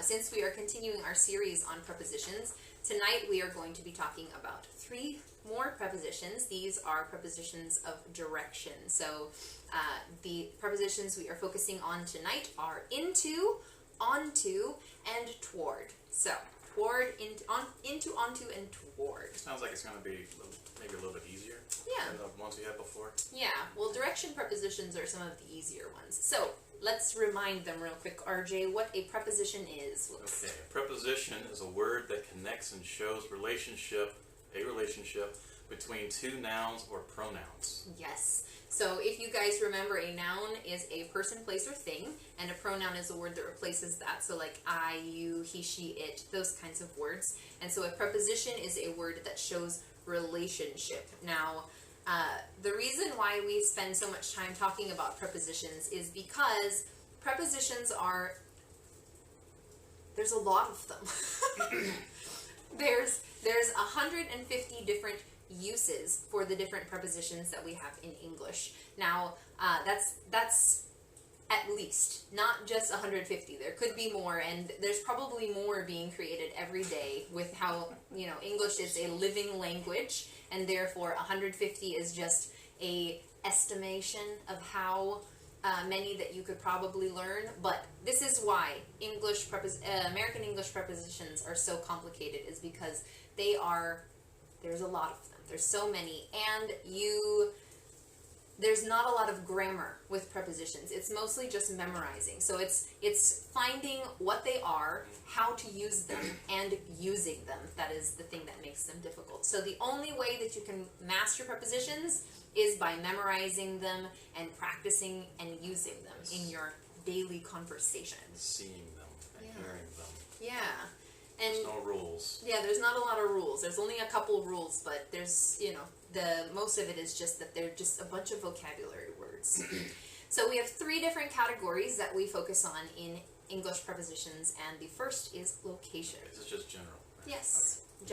Since we are continuing our series on prepositions, tonight we are going to be talking about 3 more prepositions. These are prepositions of direction. So the prepositions we are focusing on tonight are into, onto, and toward. So toward, into, onto, and toward. Sounds like it's going to be maybe a little bit easier than the ones we had before. Yeah, well, direction prepositions are some of the easier ones. So let's remind them real quick, RJ, what a preposition is. Whoops. Okay, a preposition is a word that connects and shows a relationship between 2 nouns or pronouns. Yes. So if you guys remember, a noun is a person, place, or thing, and a pronoun is a word that replaces that. So like I, you, he, she, it, those kinds of words. And so a preposition is a word that shows relationship. Now, the reason why we spend so much time talking about prepositions is because prepositions are, there's a lot of them. There's 150 different uses for the different prepositions that we have in English. Now, that's at least, not just 150. There could be more, and there's probably more being created every day with how, English is a living language, and therefore 150 is just a estimation of how many that you could probably learn. But this is why American English prepositions are so complicated, is because there's a lot of them. There's so many, and there's not a lot of grammar with prepositions. It's mostly just memorizing. So it's finding what they are, how to use them, and using them. That is the thing that makes them difficult. So the only way that you can master prepositions is by memorizing them and practicing and using them in your daily conversation. Seeing them and hearing them. Yeah. And there's no rules. Yeah, there's not a lot of rules. There's only a couple rules, but there's, the most of it is just that they're just a bunch of vocabulary words. So we have 3 different categories that we focus on in English prepositions, and the first is location. This is just general. Right? Yes, okay.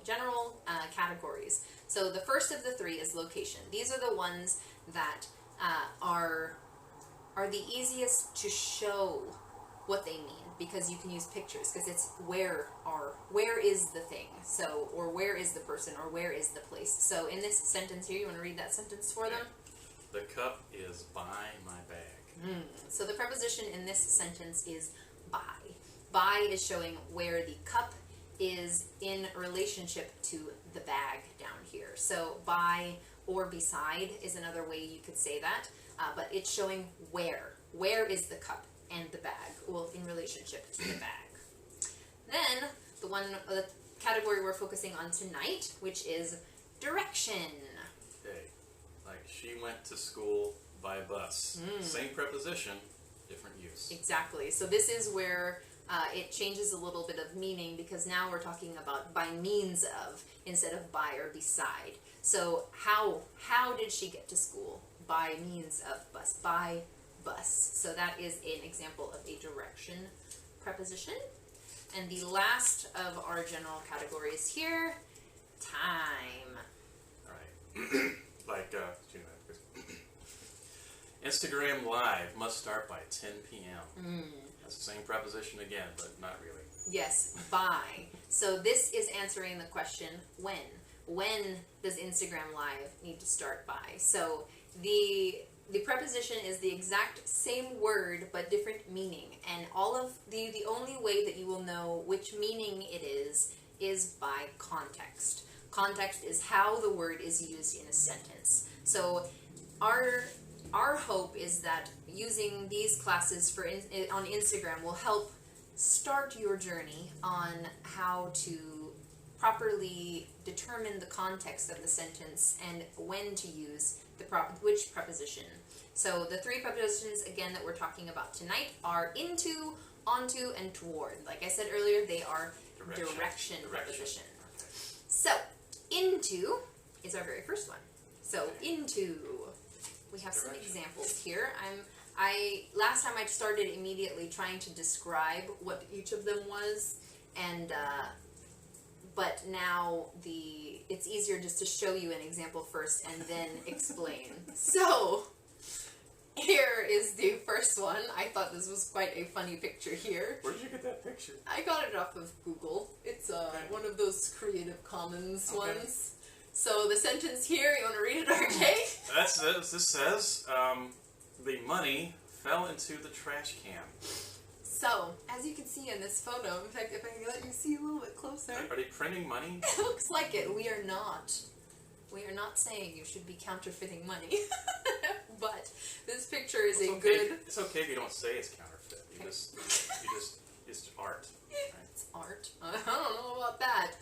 General categories. So the first of the 3 is location. These are the ones that are the easiest to show what they mean, because you can use pictures, because it's where is the thing, so, or where is the person, or where is the place. So in this sentence here, you want to read that sentence for them? The cup is by my bag. So the preposition in this sentence is by. By is showing where the cup is in relationship to the bag down here. So by or beside is another way you could say that, but it's showing where. Where is the cup and the bag, well, in relationship to the bag. Then the category we're focusing on tonight, which is direction. Okay, like she went to school by bus. Same preposition, different use. Exactly. So this is where it changes a little bit of meaning, because now we're talking about by means of instead of by or beside. So how did she get to school? By means of bus. By bus. So that is an example of a direction preposition. And the last of our general categories here, time. Alright. Like, Instagram Live must start by 10 p.m. That's the same preposition again, but not really. Yes, by. So this is answering the question, when. When does Instagram Live need to start by? So the preposition is the exact same word but different meaning, and all of the only way that you will know which meaning it is by context. Context is how the word is used in a sentence. So our hope is that using these classes on Instagram will help start your journey on how to properly determine the context of the sentence and when to use which preposition. So the 3 prepositions, again, that we're talking about tonight are into, onto, and toward. Like I said earlier, they are direction preposition. Okay. So into is our very first one. So into, we have some examples here. Last time I started immediately trying to describe what each of them was, and but now it's easier just to show you an example first and then explain. So here is the first one. I thought this was quite a funny picture here. Where did you get that picture? picture? I got it off of Google. It's one of those Creative Commons ones. So the sentence here, you want to read it, RJ? This says, the money fell into the trash can. So, as you can see in this photo, in fact, if I can let you see a little bit closer. Are they printing money? It looks like it. We are not. We are not saying you should be counterfeiting money. But this picture is good... It's okay if you don't say it's counterfeit. It's art. Right? It's art. I don't know about that.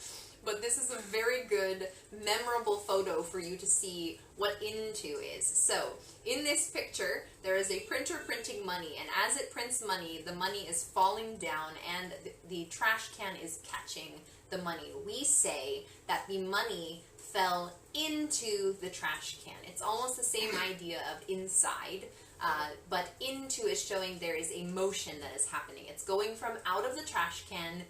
But this is a very good, memorable photo for you to see what into is. So, in this picture, there is a printer printing money, and as it prints money, the money is falling down and the trash can is catching the money. We say that the money fell into the trash can. It's almost the same idea of inside, but into is showing there is a motion that is happening. It's going from out of the trash can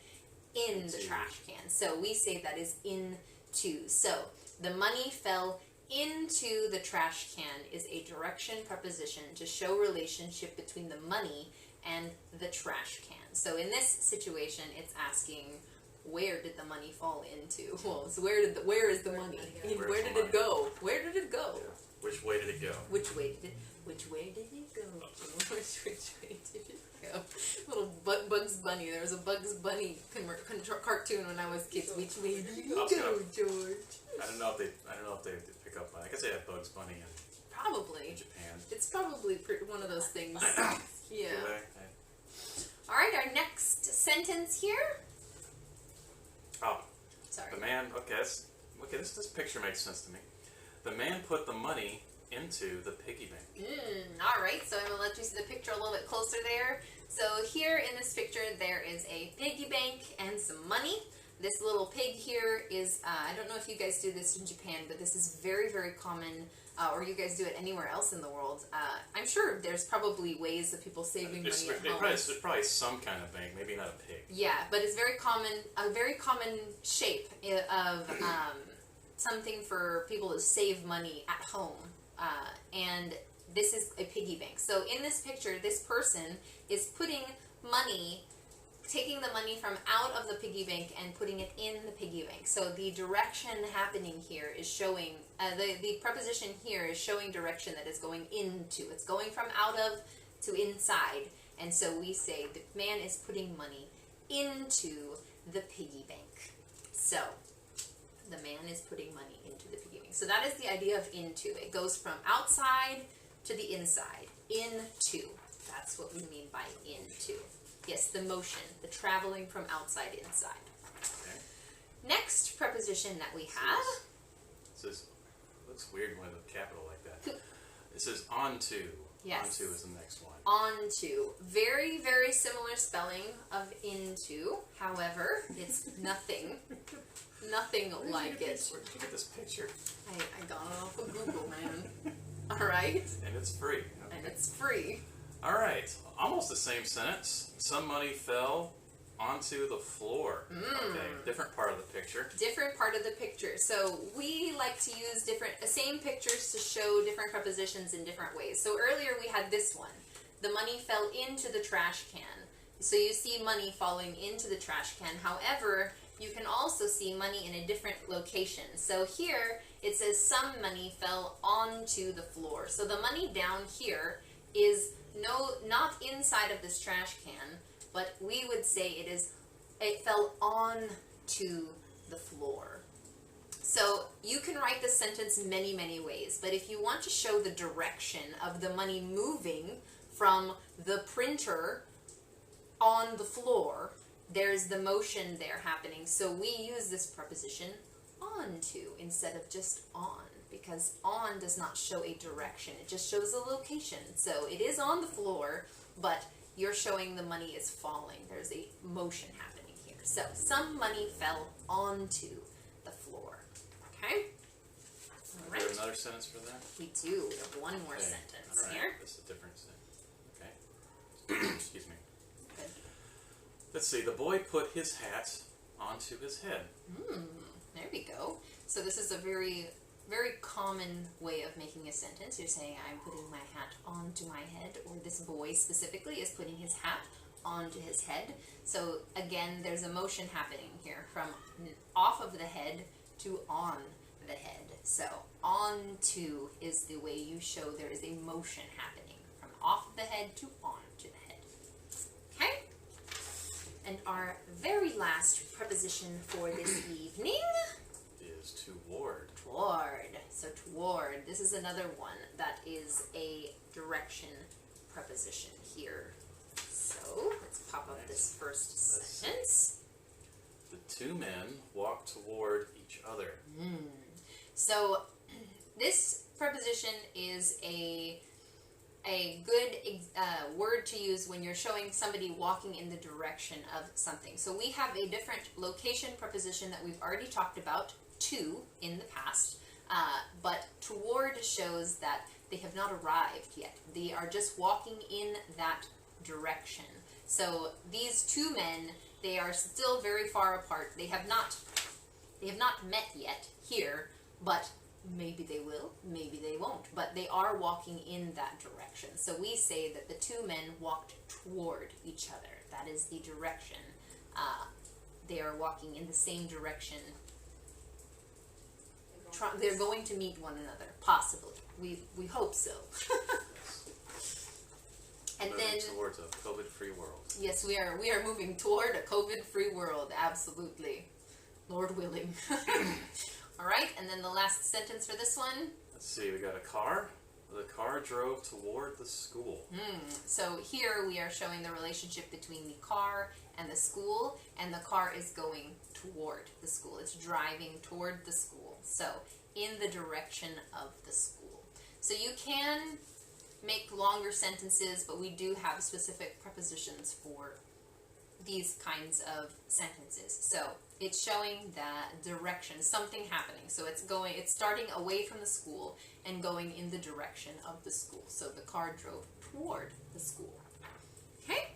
in the trash can. So we say that is into. So the money fell into the trash can is a direction preposition to show relationship between the money and the trash can. So in this situation, it's asking, where did the money fall into? Well, so where is the money? Where did it go? Where did it go? Yeah. Which way did it go? Which way did it go? Which way did it go? Little Bugs Bunny. There was a Bugs Bunny cartoon when I was kids. Which way did you go, George? I don't know if they pick up on it. I guess they have Bugs Bunny Probably. in Japan. It's probably one of those things. Yeah. Okay. Alright, our next sentence here. Oh. Sorry. The man, this picture makes sense to me. The man put the money into the piggy bank. Alright, so I'm going to let you see the picture a little bit closer there. So here in this picture, there is a piggy bank and some money. This little pig here is, I don't know if you guys do this in Japan, but this is very, very common, or you guys do it anywhere else in the world. I'm sure there's probably ways of people saving money at home. There's probably some kind of bank, maybe not a pig. Yeah, but it's a very common shape of something for people to save money at home. And this is a piggy bank. So in this picture, this person is putting money, taking the money from out of the piggy bank and putting it in the piggy bank. So the direction happening here is showing, the preposition here is showing direction that is going into. It's going from out of to inside. And so we say the man is putting money into the piggy bank. So the man is putting money into the piggy bank. So that is the idea of into. It goes from outside to the inside. Into. That's what we mean by into. Yes, the motion, the traveling from outside inside. Okay. Next preposition that we have. It says, looks weird with a capital like that. It says onto. Yes. Onto is the next one. Onto. Very, very similar spelling of into. However, it's nothing like it. Where did you get this picture? I got it off of Google, man. Alright? And it's free. Okay. And it's free. Alright, almost the same sentence. Some money fell onto the floor. Okay, different part of the picture. Different part of the picture. So we like to use the same pictures to show different prepositions in different ways. So earlier we had this one. The money fell into the trash can. So you see money falling into the trash can. However, you can also see money in a different location. So here it says some money fell onto the floor. So the money down here is not inside of this trash can, but we would say it fell onto the floor. So you can write this sentence many, many ways, but if you want to show the direction of the money moving from the printer on the floor, there's the motion there happening. So we use this preposition onto instead of just on, because on does not show a direction. It just shows a location. So it is on the floor, but you're showing the money is falling. There's a motion happening here. So some money fell onto the floor. Okay? All right. Is there another sentence for that? We do. We have one more sentence All right. here. This is a different sentence. Okay. Excuse me. Good. Let's see. The boy put his hat onto his head. There we go. So this is a very, very common way of making a sentence. You're saying, I'm putting my hat onto my head, or this boy specifically is putting his hat onto his head. So again, there's a motion happening here from off of the head to on the head. So onto is the way you show there is a motion happening from off of the head to on to the head. Okay? And our very last preposition for this evening is toward. Toward. So toward. This is another one that is a direction preposition here. So let's pop up this first sentence. The two men walk toward each other. So this preposition is a good word to use when you're showing somebody walking in the direction of something. So we have a different location preposition that we've already talked about, to, in the past, but toward shows that they have not arrived yet. They are just walking in that direction. So these two men, they are still very far apart. They have not met yet here, but maybe they will, maybe they won't, but they are walking in that direction. So we say that the two men walked toward each other. That is the direction. They are walking in the same direction. They're going to meet one another, possibly. We hope so. And moving then towards a COVID-free world. Yes, we are moving toward a COVID-free world, absolutely. Lord willing. All right, and then the last sentence for this one. Let's see, we got a car. The car drove toward the school. So here we are showing the relationship between the car and the school, and the car is going toward the school. It's driving toward the school. So in the direction of the school. So you can make longer sentences, but we do have specific prepositions for these kinds of sentences. So it's showing that direction, something happening. So it's starting away from the school and going in the direction of the school. So the car drove toward the school. Okay?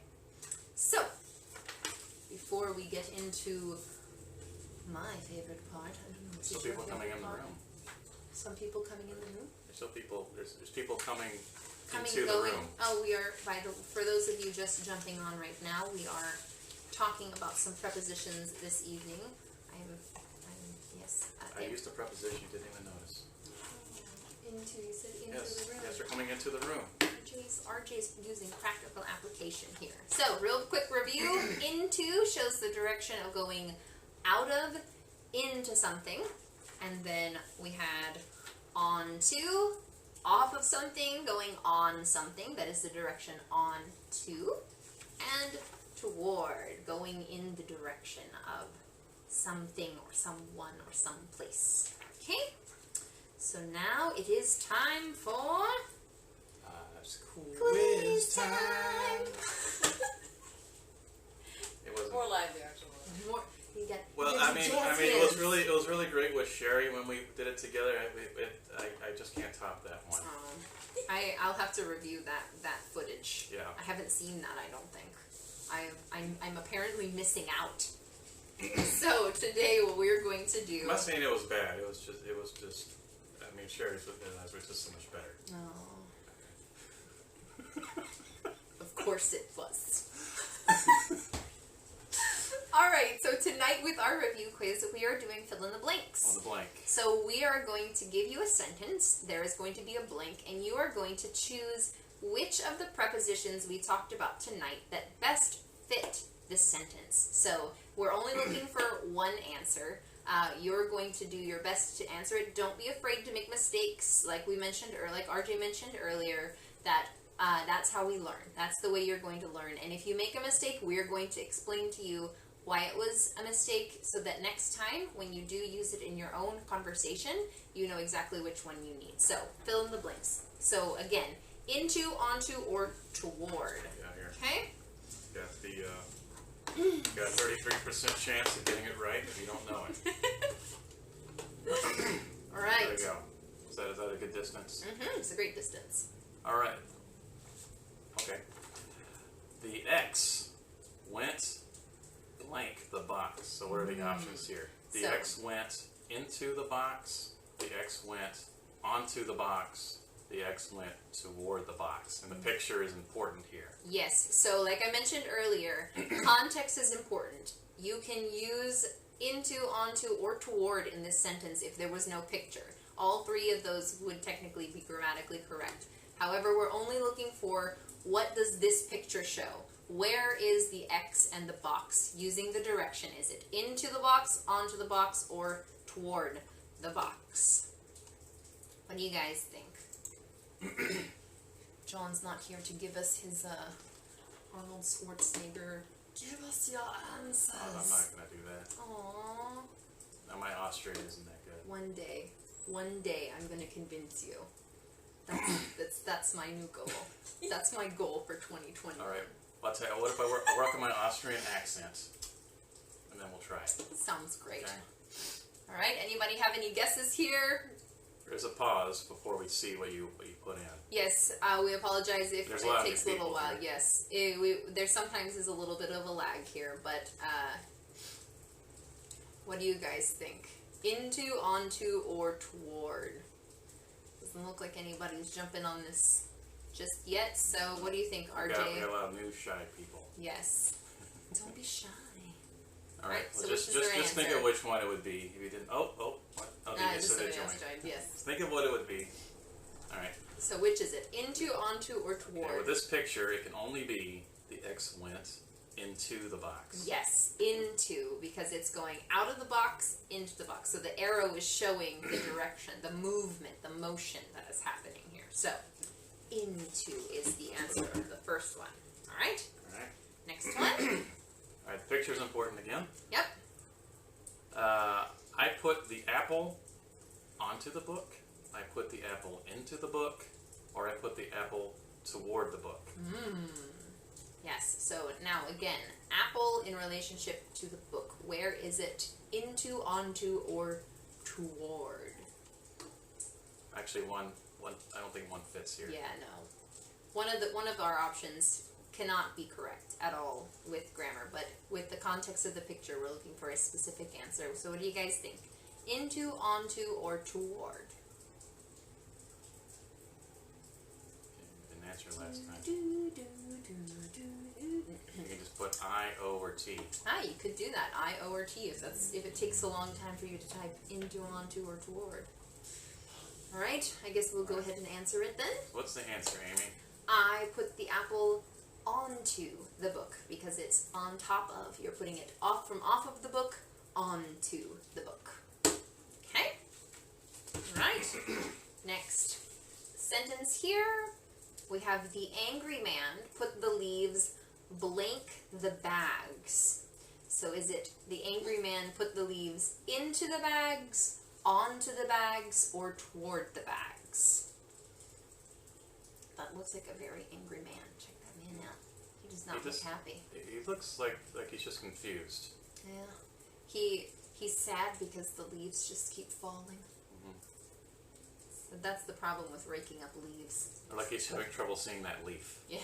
So before we get into my favorite part, I don't know what's Some your people favorite coming in the part? room. Some people coming in the room? There's people coming Coming, into going. the room. Oh, we are, for those of you just jumping on right now, we are talking about some prepositions this evening. Yes. I used a preposition you didn't even notice. Into, you said into Yes, the room. yes, they're coming into the room. RJ's using practical application here. So, real quick review. Into shows the direction of going out of, into something. And then we had onto, off of something, going on something. That is the direction on to. And toward, going in the direction of something or someone or someplace. Okay? So now it is time for quiz time. It wasn't More lively, actually. more. You get. well. I mean, it was really great with Sherry when we did it together. I just can't top that one. I'll have to review that footage. Yeah. I haven't seen that. I don't think. I'm apparently missing out. So today, what we're going to do. I'm not saying it was bad. It was just. I mean, Sherry's was just so much better. Oh. Of course it was. Alright, so tonight with our review quiz, we are doing fill in the blanks. On the blank. So we are going to give you a sentence, there is going to be a blank, and you are going to choose which of the prepositions we talked about tonight that best fit this sentence. So we're only looking for one answer. You're going to do your best to answer it. Don't be afraid to make mistakes, like we mentioned, or like RJ mentioned earlier, that that's how we learn. That's the way you're going to learn. And if you make a mistake, we're going to explain to you why it was a mistake, so that next time when you do use it in your own conversation, you know exactly which one you need. So fill in the blanks. So again, into, onto, or toward. Yeah, here. Okay? Got 33% chance of getting it right if you don't know it. All right. There we go. Is that a good distance? It's a great distance. All right. Okay. The X went blank the box. So what are the options here? The So- X went into the box. The X went onto the box. the X went toward the box. And the picture is important here. Yes, so like I mentioned earlier, context is important. You can use into, onto, or toward in this sentence if there was no picture. All three of those would technically be grammatically correct. However, we're only looking for what does this picture show? Where is the X and the box using the direction? Is it into the box, onto the box, or toward the box? What do you guys think? John's not here to give us his Arnold Schwarzenegger. Give us your answers. Oh, I'm not going to do that. Aww. Now, my Austrian isn't that good. One day, I'm going to convince you. That's my new goal. That's my goal for 2020. All right. I'll tell you, what if I work on my Austrian accent, and then we'll try it. Sounds great. Okay. All right. Anybody have any guesses here? There's a pause before we see what you put in. Yes. We apologize if There's it takes a little while. here. Yes. There sometimes is a little bit of a lag here, but what do you guys think? Into, onto, or toward? Doesn't look like anybody's jumping on this just yet. So, what do you think, RJ? We got a lot of new shy people. Yes. Don't be shy. All right. So Well, which just is their think answer? of which one it would be. If you didn't. What? Oh, they just said they joined. Yes. Think of what it would be. All right. So, which is it? Into, onto, or toward? Okay, with this picture, it can only be the X went into the box. Yes, into, because it's going out of the box, into the box. So the arrow is showing the direction, the movement, the motion that is happening here. So, into is the answer, the first one. All right? All right. Next one. All right, the picture is important again. Yep. I put the apple onto the book, I put the apple into the book, or I put the apple toward the book. Yes, so now again, apple in relationship to the book. Where is it? Into, onto, or toward? Actually, one I don't think one fits here. Yeah, no. One of our options cannot be correct at all with grammar, but with the context of the picture, we're looking for a specific answer. So what do you guys think? Into, onto, or toward? Didn't answer last time. You can just put I, O, or T. Ah, you could do that. I, O, or T if it takes a long time for you to type into, onto, or toward. All right, I guess we'll go ahead and answer it then. What's the answer, Amy? I put the apple onto the book because it's on top of. You're putting it off of the book onto the book. Okay? Right. Next sentence here. We have the angry man put the leaves blank the bags. So is it the angry man put the leaves into the bags, onto the bags, or toward the bags? That looks like a very angry man. Check that man out. He does not look happy. He looks like he's just confused. Yeah. He's sad because the leaves just keep falling. So that's the problem with raking up leaves. Or like he's having trouble seeing that leaf. Yeah.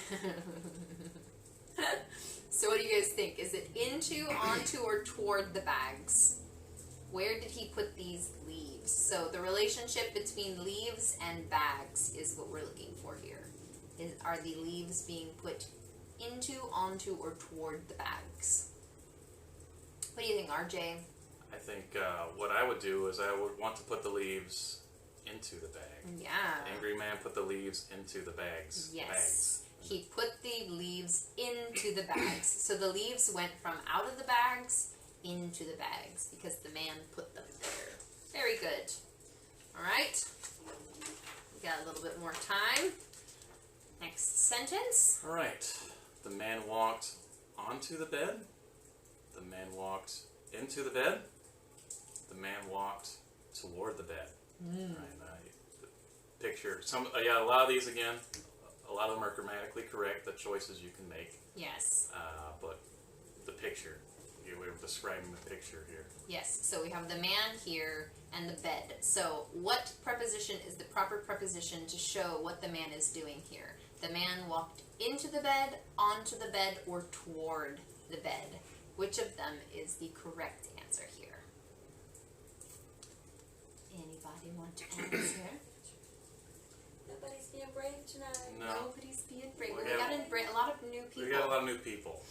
So what do you guys think? Is it into, onto, or toward the bags? Where did he put these leaves? So the relationship between leaves and bags is what we're looking for here. Are the leaves being put into, onto, or toward the bags? What do you think, RJ? I think what I would do is I would want to put the leaves into the bag. Yeah. The angry man put the leaves into the bags. Yes. Bags. He put the leaves into the bags. So the leaves went from out of the bags into the bags because the man put them there. Very good. All right. We got a little bit more time. Next sentence. All right. The man walked onto the bed. The man walked into the bed. The man walked toward the bed. Right, the picture. A lot of these again. A lot of them are grammatically correct. The choices you can make. Yes. But the picture. We're describing the picture here. Yes. So we have the man here and the bed. So what preposition is the proper preposition to show what the man is doing here? The man walked into the bed, onto the bed, or toward the bed. Which of them is the correct answer here? Anybody want to answer? Nobody's being brave tonight. No. Nobody's being brave. We We got- got a lot of new people. We got a lot of new people.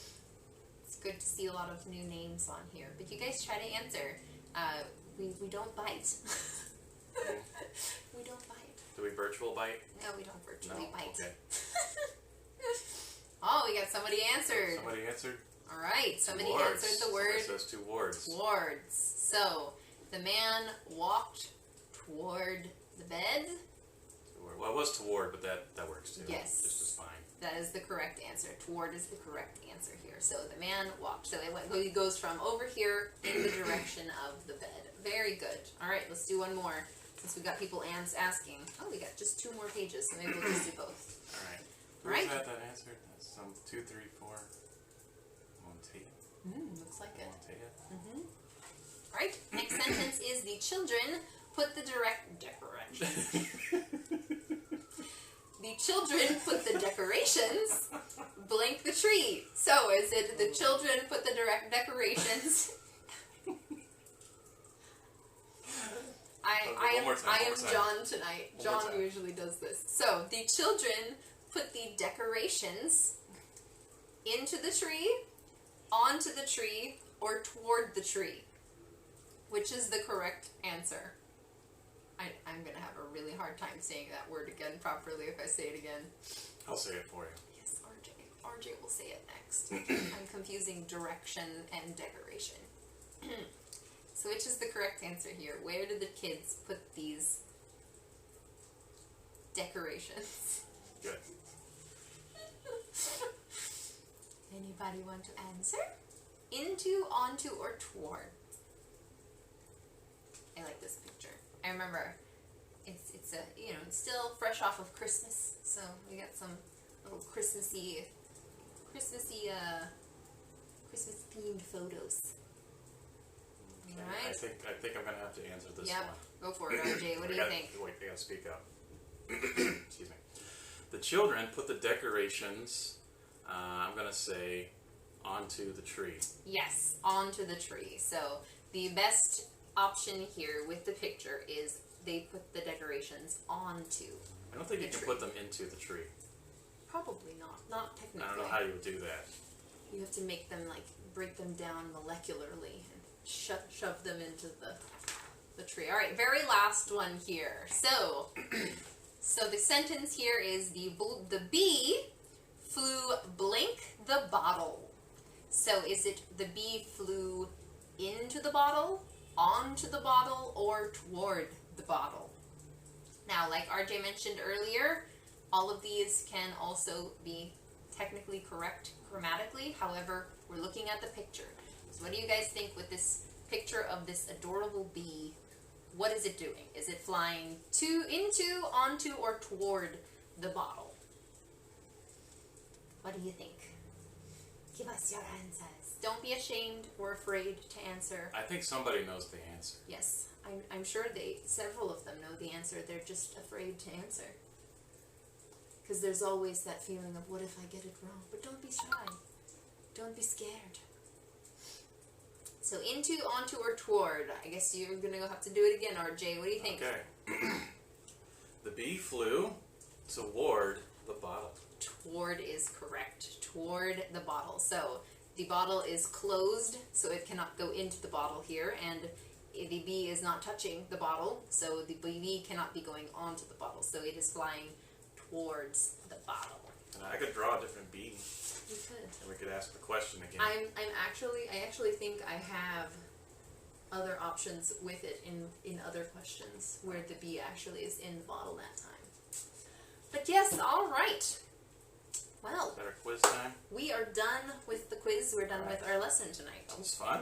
It's good to see a lot of new names on here. But you guys try to answer. We don't bite. We don't bite. Do we virtual bite? No, we don't virtually No? bite. Okay. Oh, we got somebody answered. Somebody answered? All right, somebody Towards. answered the word Somebody says towards. towards. So, the man walked toward the bed. Toward. Well, it was toward, but that works too. Yes. Just as fine. That is the correct answer. Toward is the correct answer here. So the man walked. So he goes from over here in the direction of the bed. Very good. All right, let's do one more. Since we got people asking. Oh, we got just 2 more pages, so maybe we'll just do both. All right. All right. Who's that answered? That's some 2, 3, 4. Montea. Looks like it. Montea. All right. Next sentence is the children put the decorations. The children put the decorations blank the tree. So is it the children put the decorations? Okay, one more time, I one am more time. John tonight. One more John time. usually does this. So the children put the decorations into the tree, onto the tree, or toward the tree. Which is the correct answer? I'm going to have a really hard time saying that word again properly if I say it again. I'll say it for you. Yes, RJ. RJ will say it next. I'm confusing direction and decoration. So which is the correct answer here? Where did the kids put these decorations? Good. Anybody want to answer? Into, onto, or toward? I like this picture. I remember it's it's still fresh off of Christmas, so we got some little Christmassy Christmas themed photos. Okay, Alright. I think I'm gonna have to answer this Yep. one. Go for it, RJ. What do you think? Wait, I gotta speak up. Excuse me. The children put the decorations, I'm gonna say, onto the tree. Yes, onto the tree. So the best option here with the picture is they put the decorations onto. I don't think The you can tree. put them into the tree. Probably not. Not technically. I don't know how you would do that. You have to make them break them down molecularly and shove them into the tree. All right, very last one here. So, so the sentence here is the bee flew blank the bottle. So is it the bee flew into the bottle, onto the bottle, or toward the bottle? Now, like RJ mentioned earlier, all of these can also be technically correct grammatically. However, we're looking at the picture. So what do you guys think with this picture of this adorable bee? What is it doing? Is it flying into, onto, or toward the bottle? What do you think? Give us your answers. Don't be ashamed or afraid to answer. I think somebody knows the answer. Yes, I'm sure several of them know the answer. They're just afraid to answer. Because there's always that feeling of, what if I get it wrong? But don't be shy. Don't be scared. So into, onto, or toward. I guess you're going to have to do it again, RJ. What do you think? Okay. The bee flew toward the bottle. Toward is correct. Toward the bottle. So the bottle is closed, so it cannot go into the bottle here, and the bee is not touching the bottle, so the bee cannot be going onto the bottle. So it is flying towards the bottle. And I could draw a different bee, You could. and we could ask the question again. I actually think I have other options with it in other questions where the bee actually is in the bottle that time. But yes, all right. Well, Is that our quiz time? we are done with the quiz. We're done with our lesson tonight. That was fun.